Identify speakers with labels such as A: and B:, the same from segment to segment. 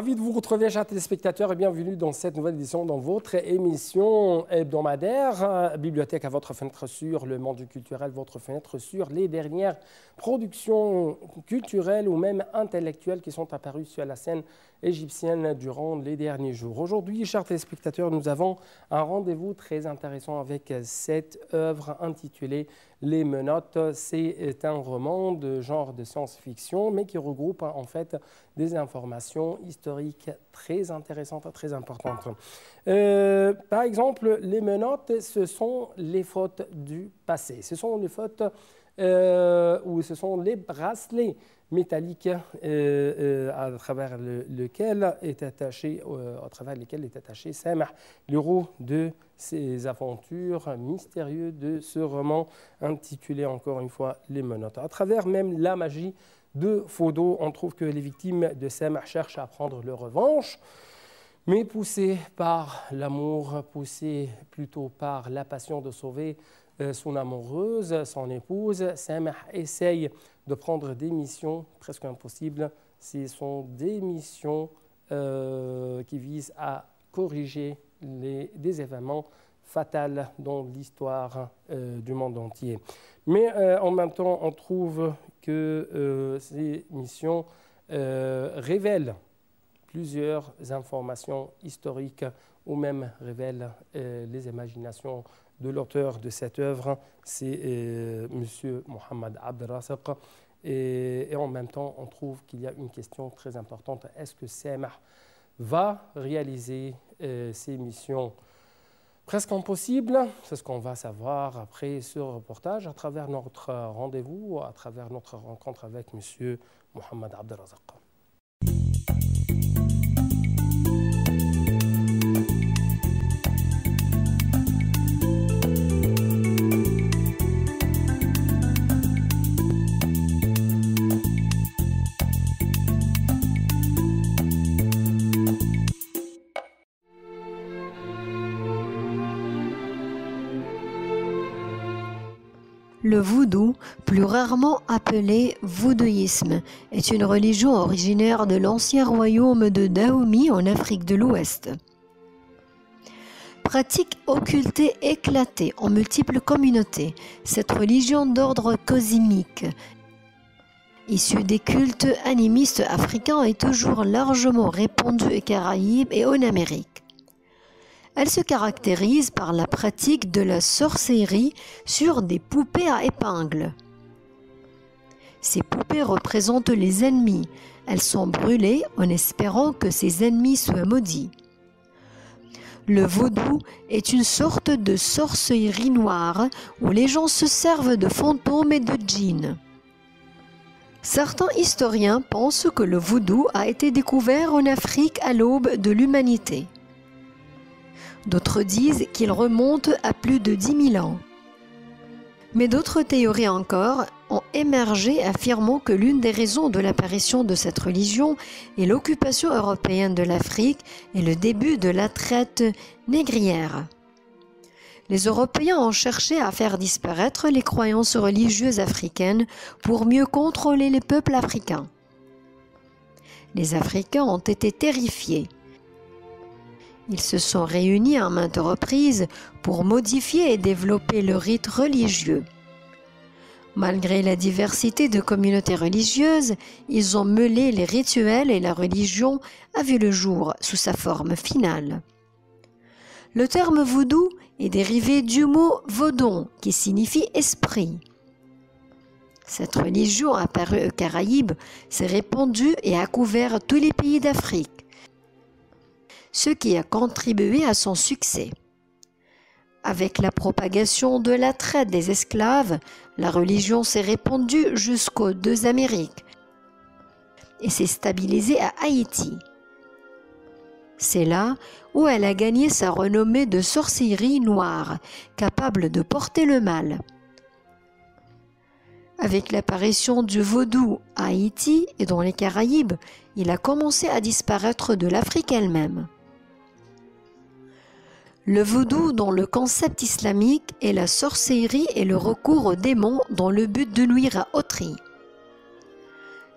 A: Ravi de vous retrouver, chers téléspectateurs, et bienvenue dans cette nouvelle édition dans votre émission hebdomadaire Bibliothèque à votre fenêtre sur le monde culturel, votre fenêtre sur les dernières productions culturelles ou même intellectuelles qui sont apparues sur la scène égyptienne durant les derniers jours. Aujourd'hui, chers téléspectateurs, nous avons un rendez-vous très intéressant avec cette œuvre intitulée Les Menottes. C'est un roman de genre de science-fiction, mais qui regroupe en fait des informations historiques très intéressantes, très importantes. Par exemple, les menottes, ce sont les fautes du passé. Ce sont les fautes ou ce sont les bracelets métalliques à travers lesquels est attaché, Samah, l'héros de ces aventures mystérieuses de ce roman intitulé encore une fois Les Menottes. À travers même la magie de Phodo, on trouve que les victimes de Samah cherchent à prendre leur revanche, mais poussées par l'amour, poussées plutôt par la passion de sauver son amoureuse, son épouse, Samah essaye de prendre des missions presque impossibles. Ce sont des missions qui visent à corriger des événements fatals dans l'histoire du monde entier. Mais en même temps, on trouve que ces missions révèlent plusieurs informations historiques ou même révèlent les imaginations de l'auteur de cette œuvre, c'est M. Mohamed Abdelrazak. Et en même temps, on trouve qu'il y a une question très importante. Est-ce que Samah va réaliser ces missions presque impossibles? C'est ce qu'on va savoir après ce reportage à travers notre rendez-vous, à travers notre rencontre avec M. Mohamed Abdelrazak.
B: Le voodoo, plus rarement appelé voodooïsme, est une religion originaire de l'ancien royaume de Dahomey en Afrique de l'Ouest. Pratique occultée éclatée en multiples communautés, cette religion d'ordre cosmique, issue des cultes animistes africains, est toujours largement répandue aux Caraïbes et en Amérique. Elle se caractérise par la pratique de la sorcellerie sur des poupées à épingles. Ces poupées représentent les ennemis. Elles sont brûlées en espérant que ces ennemis soient maudits. Le vaudou est une sorte de sorcellerie noire où les gens se servent de fantômes et de djinns. Certains historiens pensent que le vaudou a été découvert en Afrique à l'aube de l'humanité. D'autres disent qu'il remonte à plus de 10 000 ans. Mais d'autres théories encore ont émergé affirmant que l'une des raisons de l'apparition de cette religion est l'occupation européenne de l'Afrique et le début de la traite négrière. Les Européens ont cherché à faire disparaître les croyances religieuses africaines pour mieux contrôler les peuples africains. Les Africains ont été terrifiés. Ils se sont réunis à maintes reprises pour modifier et développer le rite religieux. Malgré la diversité de communautés religieuses, ils ont mêlé les rituels et la religion a vu le jour sous sa forme finale. Le terme voodoo est dérivé du mot vaudon qui signifie esprit. Cette religion apparue aux Caraïbes s'est répandue et a couvert tous les pays d'Afrique, ce qui a contribué à son succès. Avec la propagation de la traite des esclaves, la religion s'est répandue jusqu'aux deux Amériques et s'est stabilisée à Haïti. C'est là où elle a gagné sa renommée de sorcellerie noire, capable de porter le mal. Avec l'apparition du vaudou à Haïti et dans les Caraïbes, il a commencé à disparaître de l'Afrique elle-même. Le vaudou dans le concept islamique est la sorcellerie et le recours aux démons dans le but de nuire à autrui.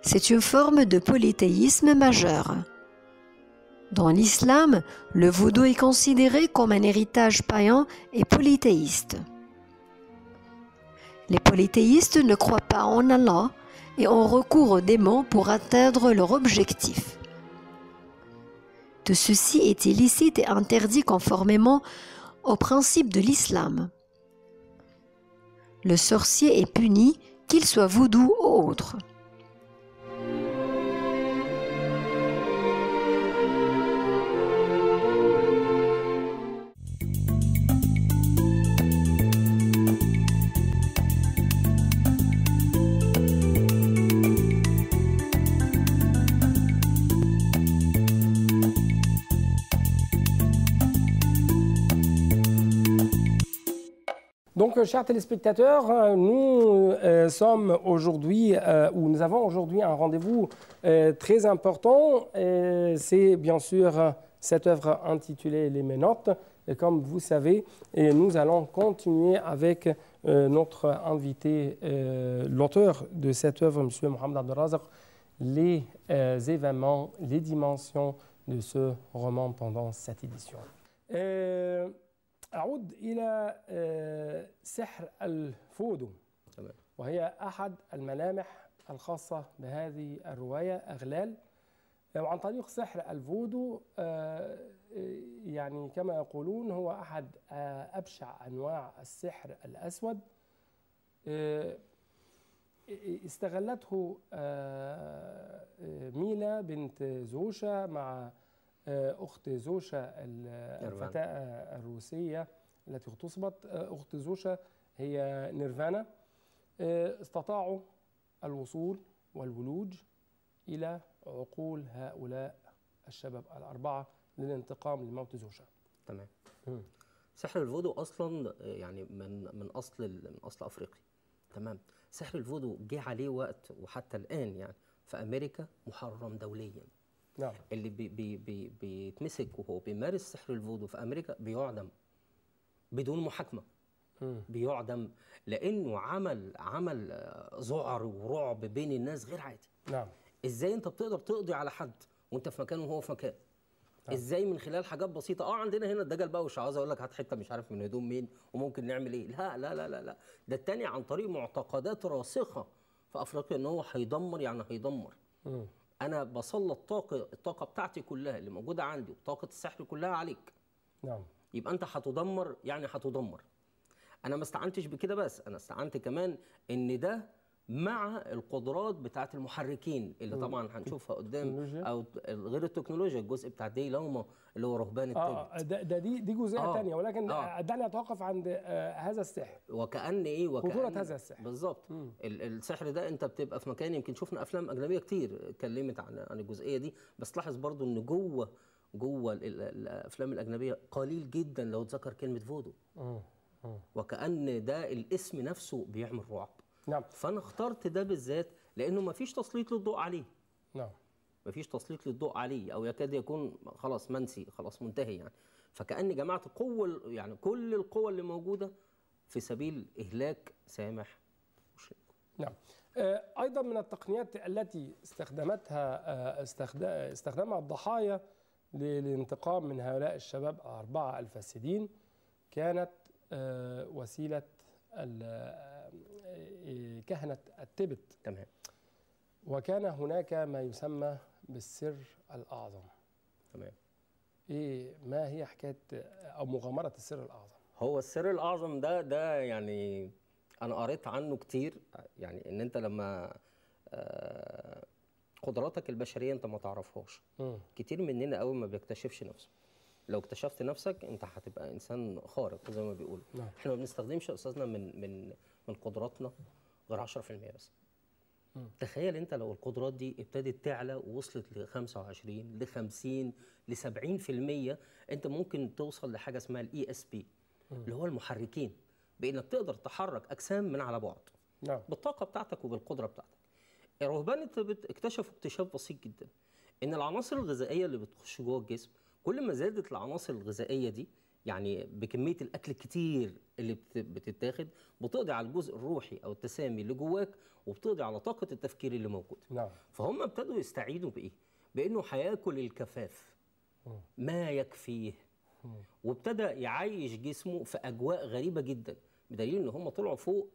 B: C'est une forme de polythéisme majeur. Dans l'islam, le vaudou est considéré comme un héritage païen et polythéiste. Les polythéistes ne croient pas en Allah et ont recours aux démons pour atteindre leur objectif. Tout ceci est illicite et interdit conformément aux principes de l'islam. Le sorcier est puni, qu'il soit vaudou ou autre.
A: Donc, chers téléspectateurs, nous sommes aujourd'hui, ou nous avons aujourd'hui un rendez-vous très important. C'est bien sûr cette œuvre intitulée Les Ménotes. Et comme vous savez, nous allons continuer avec notre invité, l'auteur de cette œuvre, M. Mohamed Abdelrazak, les événements, les dimensions de ce roman pendant cette édition. أعود إلى سحر الفودو، وهي أحد الملامح الخاصة بهذه الرواية أغلال. وعن طريق سحر الفودو يعني كما يقولون هو أحد أبشع أنواع السحر الأسود، استغلته ميلا بنت زوشا مع أخت زوشا الفتاة الروسية التي اغتصبت. أخت زوشا هي نيرفانا. استطاعوا الوصول والولوج إلى عقول هؤلاء الشباب الأربعة للانتقام لموت زوشا.
C: تمام. سحر الفودو أصلا يعني من أصل أفريقي. تمام. سحر الفودو جه عليه وقت وحتى الآن يعني في أمريكا محرم دوليا. نعم. اللي بيتمسك وهو بيمارس سحر الفودو في امريكا بيعدم بدون محاكمه. بيعدم لانه عمل ذعر ورعب بين الناس غير عادي. نعم. ازاي انت بتقدر تقضي على حد وانت في مكان وهو في مكان؟ نعم. ازاي من خلال حاجات بسيطه. عندنا هنا الدجل بقى ومش عاوز اقول لك هات حته مش عارف من هدوم مين وممكن نعمل ايه. لا لا لا لا لا، ده التاني عن طريق معتقدات راسخه في افريقيا ان هو هيدمر، يعني هيدمر. أنا بسلط الطاقة بتاعتي كلها اللي موجودة عندي وطاقة السحر كلها عليك. نعم. يبقى أنت هتدمر، يعني هتدمر. أنا ما استعنتش بكده بس، أنا استعنت كمان إن ده مع القدرات بتاعت المحركين اللي طبعا هنشوفها قدام، أو غير التكنولوجيا، الجزء بتاع دي لوما اللي هو رهبان التبت.
A: دي جزئية ثانية، ولكن دعني أتوقف عند هذا السحر.
C: وكأن إيه؟
A: خطورة هذا السحر
C: بالظبط. السحر ده أنت بتبقى في مكان، يمكن شفنا أفلام أجنبية كتير اتكلمت عن الجزئية دي، بس لاحظ برضو إن جوه الأفلام الأجنبية قليل جدا لو اتذكر كلمة فودو. وكأن ده الاسم نفسه بيعمل رعب. نعم. فأنا اخترت ده بالذات لأنه ما فيش تسليط للضوء عليه. نعم. ما فيش تسليط للضوء عليه، أو يكاد يكون خلاص منسي، خلاص منتهي يعني. فكأني جمعت قوة، يعني كل القوة اللي موجودة في سبيل إهلاك سامح مشرك.
A: نعم. أيضا من التقنيات التي استخدمها الضحايا للانتقام من هؤلاء الشباب الأربعة الفاسدين كانت وسيلة كهنة التبت.
C: تمام.
A: وكان هناك ما يسمى بالسر الأعظم.
C: تمام.
A: ما هي حكاية أو مغامرة السر الأعظم؟
C: هو السر الأعظم ده يعني أنا قريت عنه كتير، يعني إن أنت لما قدراتك البشرية أنت ما تعرفهاش. كتير مننا قوي ما بيكتشفش نفسه. لو اكتشفت نفسك أنت هتبقى إنسان خارق زي ما بيقولوا. نعم. إحنا ما بنستخدمش أستاذنا من قدراتنا غير 10% بس. تخيل انت لو القدرات دي ابتدت تعلى ووصلت ل 25 ل 50 ل 70%، انت ممكن توصل لحاجه اسمها الاي اس بي اللي هو المحركين، بانك تقدر تحرك اجسام من على بعد. نعم. بالطاقه بتاعتك وبالقدره بتاعتك. رهبان التبت اكتشفوا اكتشاف بسيط جدا، ان العناصر الغذائيه اللي بتخش جوه الجسم كل ما زادت العناصر الغذائيه دي، يعني بكميه الاكل الكتير اللي بتتاخد، بتقضي على الجزء الروحي او التسامي اللي جواك، وبتقضي على طاقه التفكير اللي موجوده. نعم. فهم ابتدوا يستعينوا بايه؟ بانه هياكل الكفاف. ما يكفيه، وابتدى يعيش جسمه في أجواء غريبة جدا، بدليل إن هم طلعوا فوق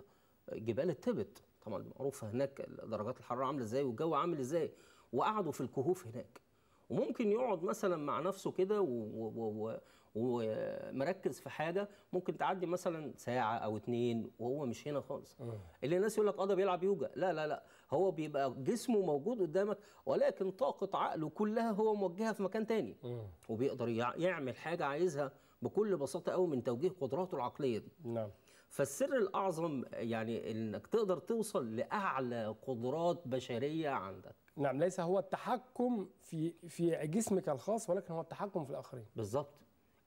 C: جبال التبت، طبعا معروفة هناك درجات الحرارة عاملة إزاي والجو عامل إزاي، وقعدوا في الكهوف هناك، وممكن يقعد مثلا مع نفسه كده ومركز في حاجه، ممكن تعدي مثلا ساعه او اتنين وهو مش هنا خالص. اللي الناس يقول لك ده بيلعب يوجا، لا لا لا، هو بيبقى جسمه موجود قدامك، ولكن طاقه عقله كلها هو موجهها في مكان تاني، وبيقدر يعمل حاجه عايزها بكل بساطه قوي من توجيه قدراته العقليه دي.
A: نعم.
C: فالسر الاعظم يعني انك تقدر توصل لاعلى قدرات بشريه عندك.
A: نعم، ليس هو التحكم في جسمك الخاص، ولكن هو التحكم في الآخرين.
C: بالظبط،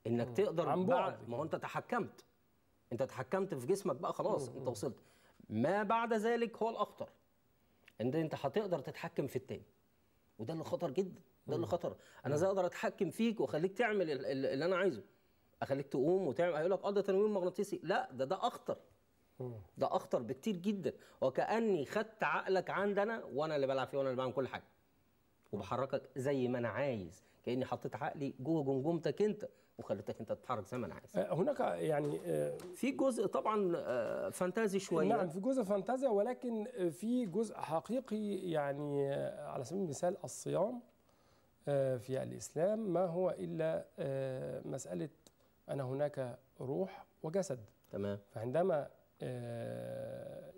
C: انك تقدر
A: عن بعد.
C: ما هو انت تحكمت في جسمك بقى، خلاص انت وصلت. ما بعد ذلك هو الاخطر، انت هتقدر تتحكم في التاني، وده اللي خطر جدا، ده اللي خطر. انا ازاي اقدر اتحكم فيك واخليك تعمل اللي انا عايزه، اخليك تقوم وتعمل، هيقول لك ده تنويم مغناطيسي، لا ده اخطر، ده اخطر بكتير جدا، وكاني خدت عقلك عندنا وانا اللي بلعب فيه وانا اللي بعمل كل حاجه، وبحركك زي ما انا عايز، كاني حطيت عقلي جوه جمجمتك انت وخليتك انت تتحرك زي ما انا عايز.
A: هناك يعني
C: في جزء طبعا فانتازي شويه.
A: نعم، في جزء فانتازيا، ولكن في جزء حقيقي. يعني على سبيل المثال الصيام في الإسلام ما هو إلا مسألة أن هناك روح وجسد.
C: تمام.
A: فعندما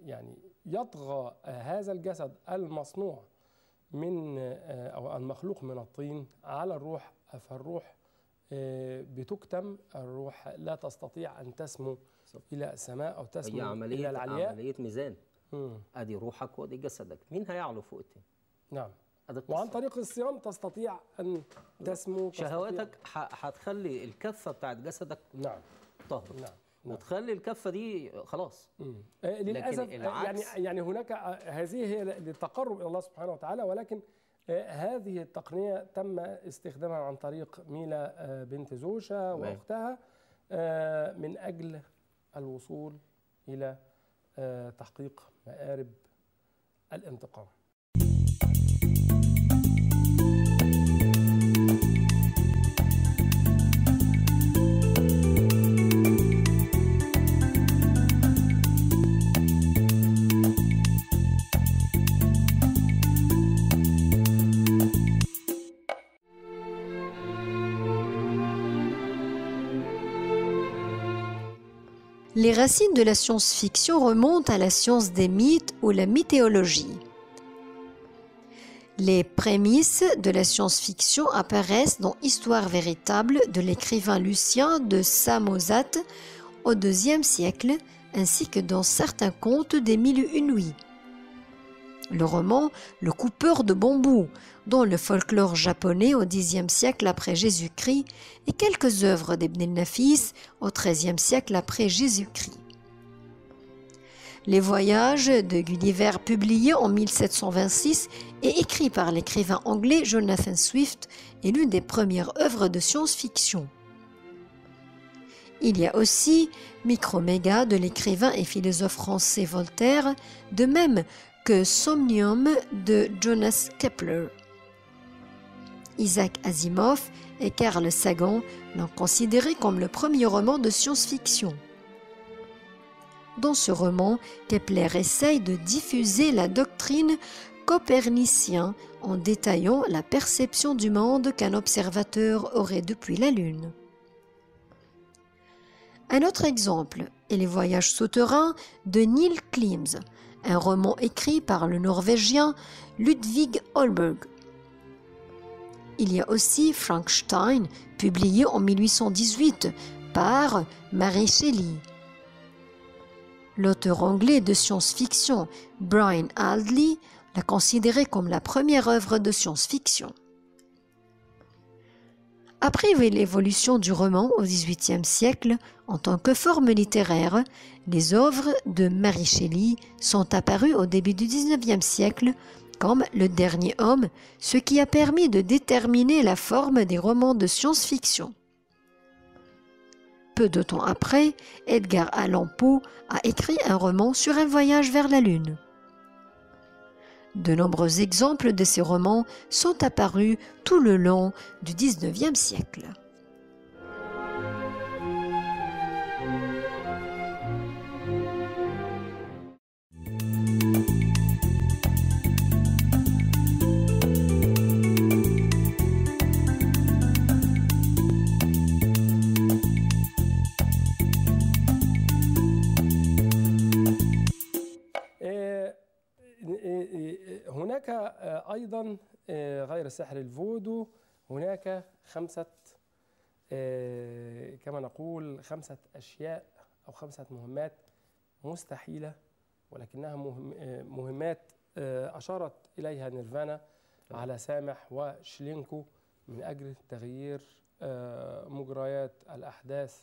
A: يعني يطغى هذا الجسد المصنوع من أو المخلوق من الطين على الروح، فالروح بتكتم، الروح لا تستطيع أن تسمو إلى السماء أو تسمو إلى العلياء.
C: عملية ميزان. أدي روحك وأدي جسدك، مين هيعلو فوق التاني؟
A: نعم. وعن طريق الصيام تستطيع أن تسمو،
C: شهواتك هتخلي الكفة بتاعت جسدك
A: نعم
C: طهرت.
A: نعم.
C: وتخلي الكفة دي خلاص.
A: للأسف يعني هناك هذه هي للتقرب إلى الله سبحانه وتعالى، ولكن هذه التقنية تم استخدامها عن طريق ميلا بنت زوشا وأختها من أجل الوصول إلى تحقيق مآرب الانتقام.
B: Les racines de la science-fiction remontent à la science des mythes ou la mythéologie. Les prémices de la science-fiction apparaissent dans Histoire véritable de l'écrivain Lucien de Samosate au IIe siècle, ainsi que dans certains contes des Mille et une nuits. Le roman Le coupeur de bambou, dans le folklore japonais au Xe siècle après Jésus-Christ, et quelques œuvres d'Ibn el-Nafis au XIIIe siècle après Jésus-Christ. Les voyages de Gulliver, publiés en 1726 et écrit par l'écrivain anglais Jonathan Swift, est l'une des premières œuvres de science-fiction. Il y a aussi Microméga de l'écrivain et philosophe français Voltaire, de même que Somnium de Jonas Kepler. Isaac Asimov et Carl Sagan l'ont considéré comme le premier roman de science-fiction. Dans ce roman, Kepler essaye de diffuser la doctrine copernicienne en détaillant la perception du monde qu'un observateur aurait depuis la Lune. Un autre exemple est Les Voyages souterrains de Neil Klims, un roman écrit par le Norvégien Ludvig Holberg. Il y a aussi Frankenstein, publié en 1818 par Mary Shelley. L'auteur anglais de science-fiction Brian Aldley l'a considéré comme la première œuvre de science-fiction. Après l'évolution du roman au XVIIIe siècle, en tant que forme littéraire, les œuvres de Mary Shelley sont apparues au début du XIXe siècle comme Le Dernier Homme, ce qui a permis de déterminer la forme des romans de science-fiction. Peu de temps après, Edgar Allan Poe a écrit un roman sur un voyage vers la Lune. De nombreux exemples de ces romans sont apparus tout le long du XIXe siècle.
A: هناك أيضا غير سحر الفودو هناك كما نقول 5 أشياء أو 5 مهمات مستحيلة، ولكنها مهمات أشارت إليها نيرفانا على سامح وشلينكو من أجل تغيير مجريات الأحداث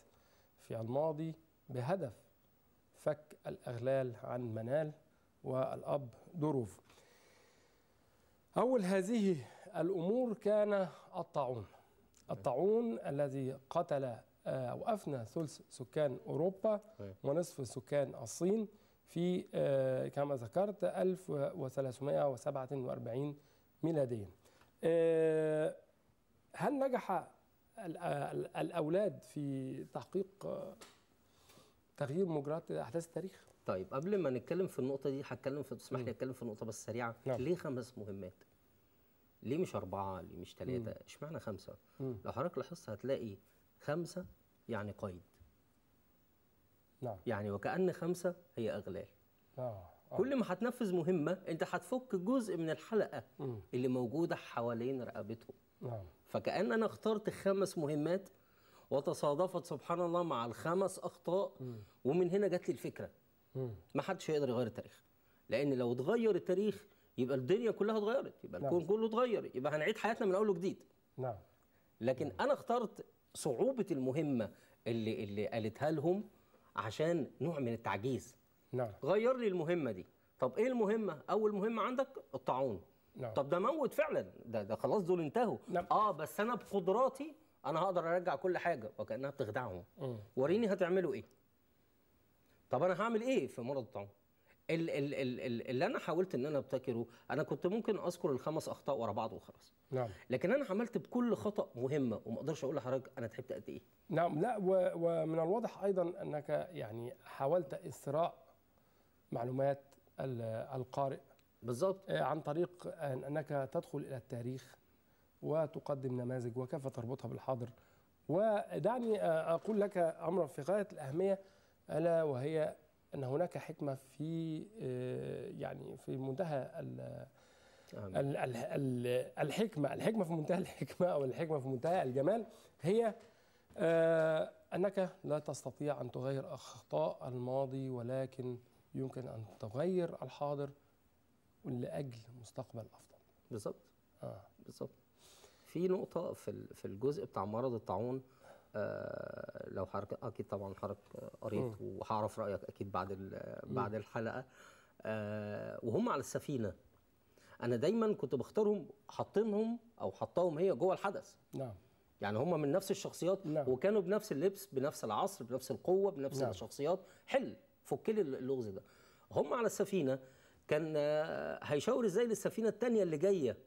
A: في الماضي بهدف فك الأغلال عن منال والأب دوروف. أول هذه الأمور كان الطاعون الذي قتل أو أفنى ثلث سكان أوروبا ونصف سكان الصين في كما ذكرت 1347 ميلاديا. هل نجح الأولاد في تحقيق تغيير مجريات أحداث التاريخ؟
C: طيب قبل ما نتكلم في النقطة دي تسمح لي أتكلم في النقطة بس سريعة. ليه 5 مهمات؟ ليه مش 4؟ ليه مش 3؟ اشمعنى 5؟ لو حضرتك لاحظت هتلاقي 5 يعني قيد.
A: نعم.
C: يعني وكأن 5 هي أغلال. كل ما هتنفذ مهمة أنت هتفك جزء من الحلقة اللي موجودة حوالين رقبتهم.
A: نعم.
C: فكأن أنا اخترت 5 مهمات وتصادفت سبحان الله مع ال5 أخطاء، ومن هنا جات لي الفكرة. ما حدش هيقدر يغير التاريخ، لأن لو اتغير التاريخ يبقى الدنيا كلها اتغيرت، يبقى الكون كله اتغير، يبقى هنعيد حياتنا من أول وجديد.
A: نعم.
C: لكن أنا اخترت صعوبة المهمة اللي قالتها لهم عشان نوع من التعجيز.
A: نعم.
C: غير لي المهمة دي. طب إيه المهمة؟ أول مهمة عندك الطاعون.
A: نعم.
C: طب ده موت فعلا، ده خلاص دول انتهوا.
A: نعم.
C: بس أنا بقدراتي أنا هقدر أرجع كل حاجة، وكأنها بتخدعهم. وريني هتعملوا إيه؟ طب أنا هعمل إيه في مرض الطاعون؟ اللي أنا حاولت إن أنا أبتكره، أنا كنت ممكن أذكر ال5 أخطاء ورا بعض وخلاص.
A: نعم.
C: لكن أنا عملت بكل خطأ مهمة، وما أقدرش أقول لحضرتك أنا تعبت قد إيه.
A: نعم. لا، ومن الواضح أيضا أنك يعني حاولت إثراء معلومات القارئ
C: بالظبط
A: عن طريق أنك تدخل إلى التاريخ وتقدم نماذج وكيف تربطها بالحاضر. ودعني أقول لك أمرا في غاية الأهمية، ألا وهي أن هناك حكمة في يعني في منتهى الحكمة في منتهى الحكمة، أو الحكمة في منتهى الجمال، هي أنك لا تستطيع أن تغير أخطاء الماضي، ولكن يمكن أن تغير الحاضر لأجل مستقبل أفضل.
C: بالظبط. بالظبط. في نقطة في الجزء بتاع مرض الطاعون، لو حضرتك اكيد طبعا حضرتك قريت وهعرف رايك اكيد بعد الحلقه. وهم على السفينه انا دايما كنت بختارهم حطاهم هي جوه الحدث.
A: نعم.
C: يعني هم من نفس الشخصيات.
A: نعم.
C: وكانوا بنفس اللبس، بنفس العصر، بنفس القوه، بنفس
A: نعم.
C: الشخصيات. فك لي اللغز ده. هم على السفينه كان هيشاور ازاي للسفينه الثانيه اللي جايه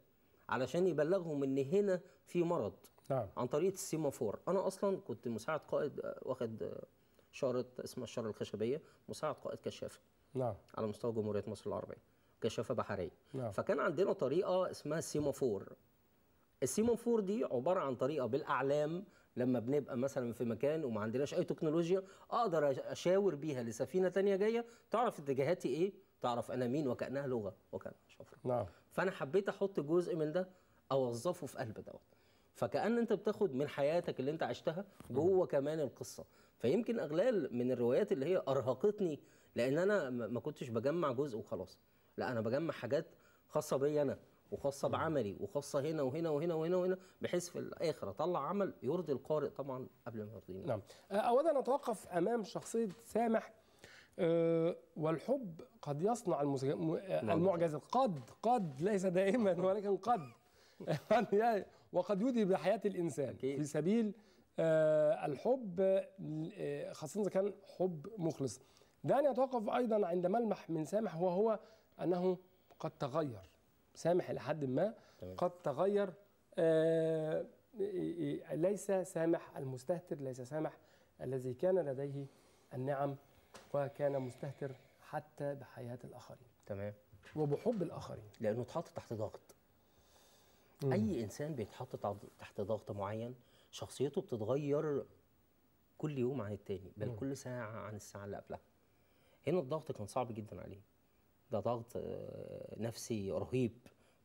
C: علشان يبلغهم ان هنا في مرض.
A: نعم.
C: عن طريق السيمافور. انا اصلا كنت مساعد قائد، واخد شارة اسمها الشارة الخشبيه، مساعد قائد كشافه.
A: نعم.
C: على مستوى جمهوريه مصر العربيه، كشافه بحريه.
A: نعم.
C: فكان عندنا طريقه اسمها السيمافور. السيمافور دي عباره عن طريقه بالاعلام، لما بنبقى مثلا في مكان وما عندناش اي تكنولوجيا اقدر اشاور بيها لسفينه ثانيه جايه تعرف اتجاهاتي ايه، تعرف انا مين، وكانها لغه وكانها شفره.
A: نعم.
C: فانا حبيت احط جزء من ده اوظفه في قلب دوت. فكأن انت بتاخد من حياتك اللي انت عشتها جوه كمان القصه. فيمكن اغلال من الروايات اللي هي ارهقتني، لان انا ما كنتش بجمع جزء وخلاص، لا انا بجمع حاجات خاصه بي انا، وخاصه بعملي، وخاصه هنا وهنا وهنا وهنا وهنا، بحيث في الاخر اطلع عمل يرضي القارئ طبعا قبل ما يرضيني.
A: نعم. اولا نتوقف امام شخصيه سامح. والحب قد يصنع المعجزات، قد ليس دائما ولكن قد وقد يودي بحياة الإنسان أكيد. في سبيل الحب، خاصة إذا كان حب مخلص. دعني أتوقف أيضا عند ملمح من سامح، وهو أنه قد تغير سامح إلى حد ما قد تغير. ليس سامح المستهتر، ليس سامح الذي كان لديه النعم وكان مستهتر حتى بحياة الآخرين.
C: تمام.
A: وبحب الآخرين.
C: لأنه اتحط تحت ضغط. أي إنسان بيتحط تحت ضغط معين شخصيته بتتغير كل يوم عن التاني، بل كل ساعة عن الساعة اللي قبلها. هنا الضغط كان صعب جدا عليه. ده ضغط نفسي رهيب.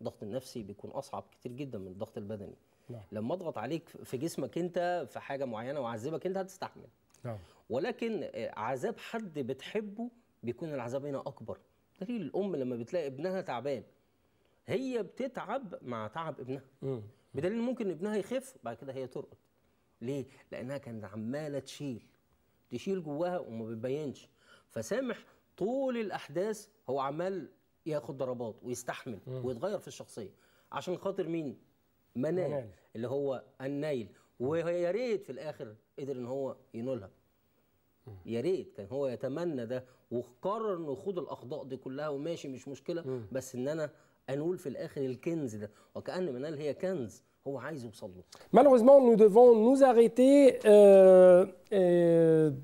C: الضغط النفسي بيكون أصعب كتير جدا من الضغط البدني. نعم. لما اضغط عليك في جسمك انت في حاجة معينة وأعذبك انت هتستحمل.
A: نعم.
C: ولكن عذاب حد بتحبه بيكون العذاب هنا أكبر. دليل الأم لما بتلاقي ابنها تعبان هي بتتعب مع تعب ابنها. بدليل ممكن ابنها يخف بعد كده هي ترقد. ليه؟ لأنها كانت عمالة تشيل جواها وما بتبينش. فسامح طول الأحداث هو عمال ياخد ضربات ويستحمل ويتغير في الشخصية عشان خاطر مين؟ منال اللي هو النيل. ويا ريت في الآخر قدر إن هو ينولها. يا ريت كان هو يتمنى ده وقرر إنه يخوض الأخطاء دي كلها وماشي مش مشكلة، بس إن أنا أنول في الآخر الكنز ده، وكأن منال هي كنز هو عايز يوصل له.
A: Malheureusement, nous devons nous arrêter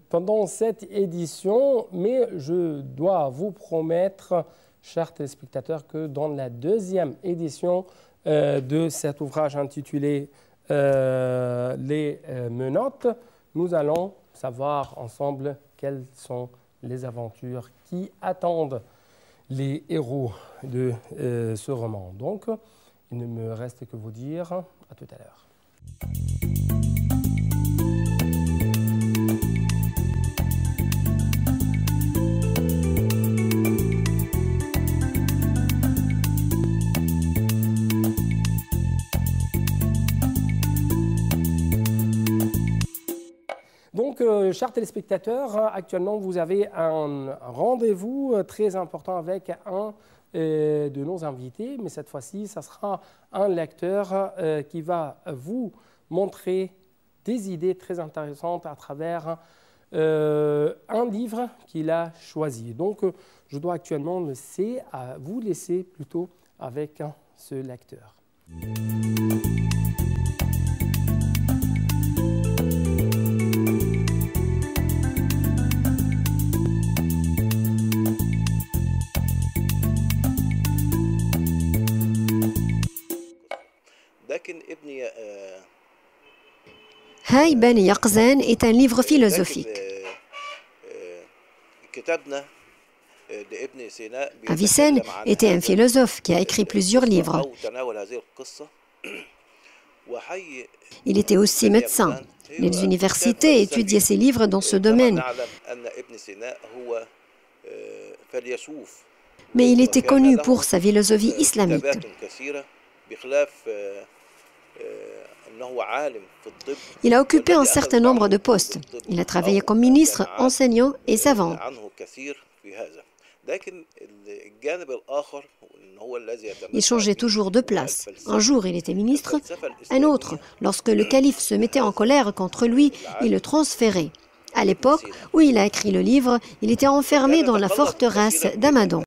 A: pendant cette édition, mais je dois vous promettre, chers téléspectateurs, que dans la deuxième édition de cet ouvrage intitulé Les Menottes, nous allons savoir ensemble quelles sont les aventures qui attendent les héros de ce roman. Donc, il ne me reste que vous dire à tout à l'heure. Donc, chers téléspectateurs, actuellement, vous avez un rendez-vous très important avec un de nos invités, mais cette fois-ci, ça sera un lecteur qui va vous montrer des idées très intéressantes à travers un livre qu'il a choisi. Donc, je dois actuellement vous laisser plutôt avec ce lecteur.
B: Hay Ben Yaqzan est un livre philosophique. Avicenne était un philosophe qui a écrit plusieurs livres. Il était aussi médecin. Les universités étudiaient ses livres dans ce domaine. Mais il était connu pour sa philosophie islamique. Il a occupé un certain nombre de postes. Il a travaillé comme ministre, enseignant et savant. Il changeait toujours de place. Un jour, il était ministre, un autre, lorsque le calife se mettait en colère contre lui, il le transférait. À l'époque où il a écrit le livre, il était enfermé dans la forteresse d'Hamadan.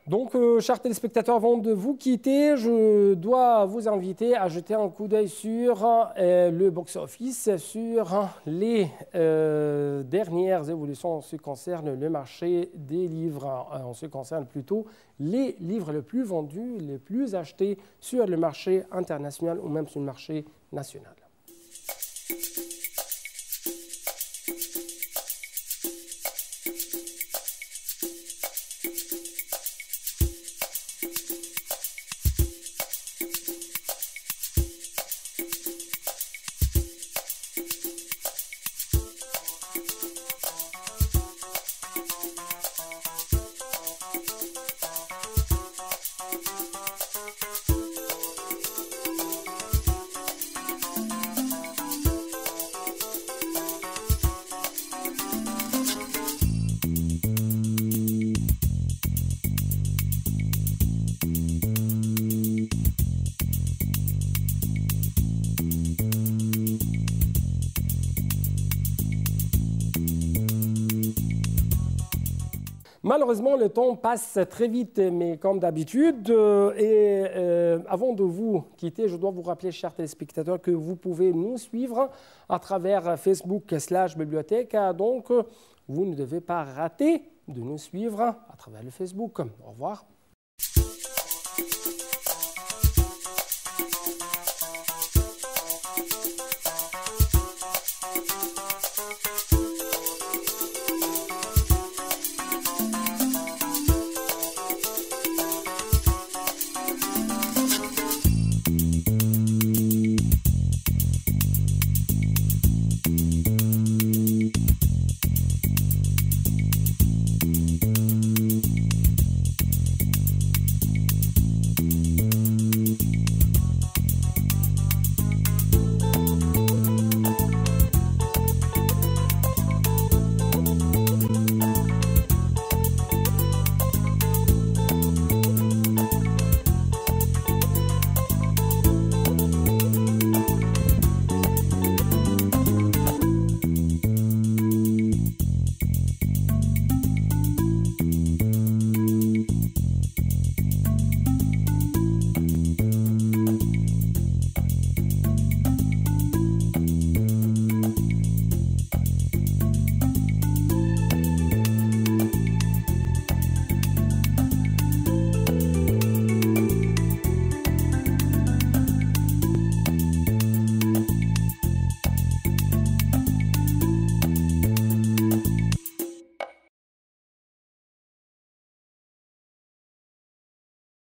A: Donc, chers téléspectateurs, avant de vous quitter, je dois vous inviter à jeter un coup d'œil sur le box-office, sur les dernières évolutions en ce qui concerne le marché des livres, en ce qui concerne plutôt les livres les plus vendus, les plus achetés sur le marché international ou même sur le marché national. Malheureusement, le temps passe très vite, mais comme d'habitude. Avant de vous quitter, je dois vous rappeler, chers téléspectateurs, que vous pouvez nous suivre à travers Facebook/bibliothèque. Donc, vous ne devez pas rater de nous suivre à travers le Facebook. Au revoir.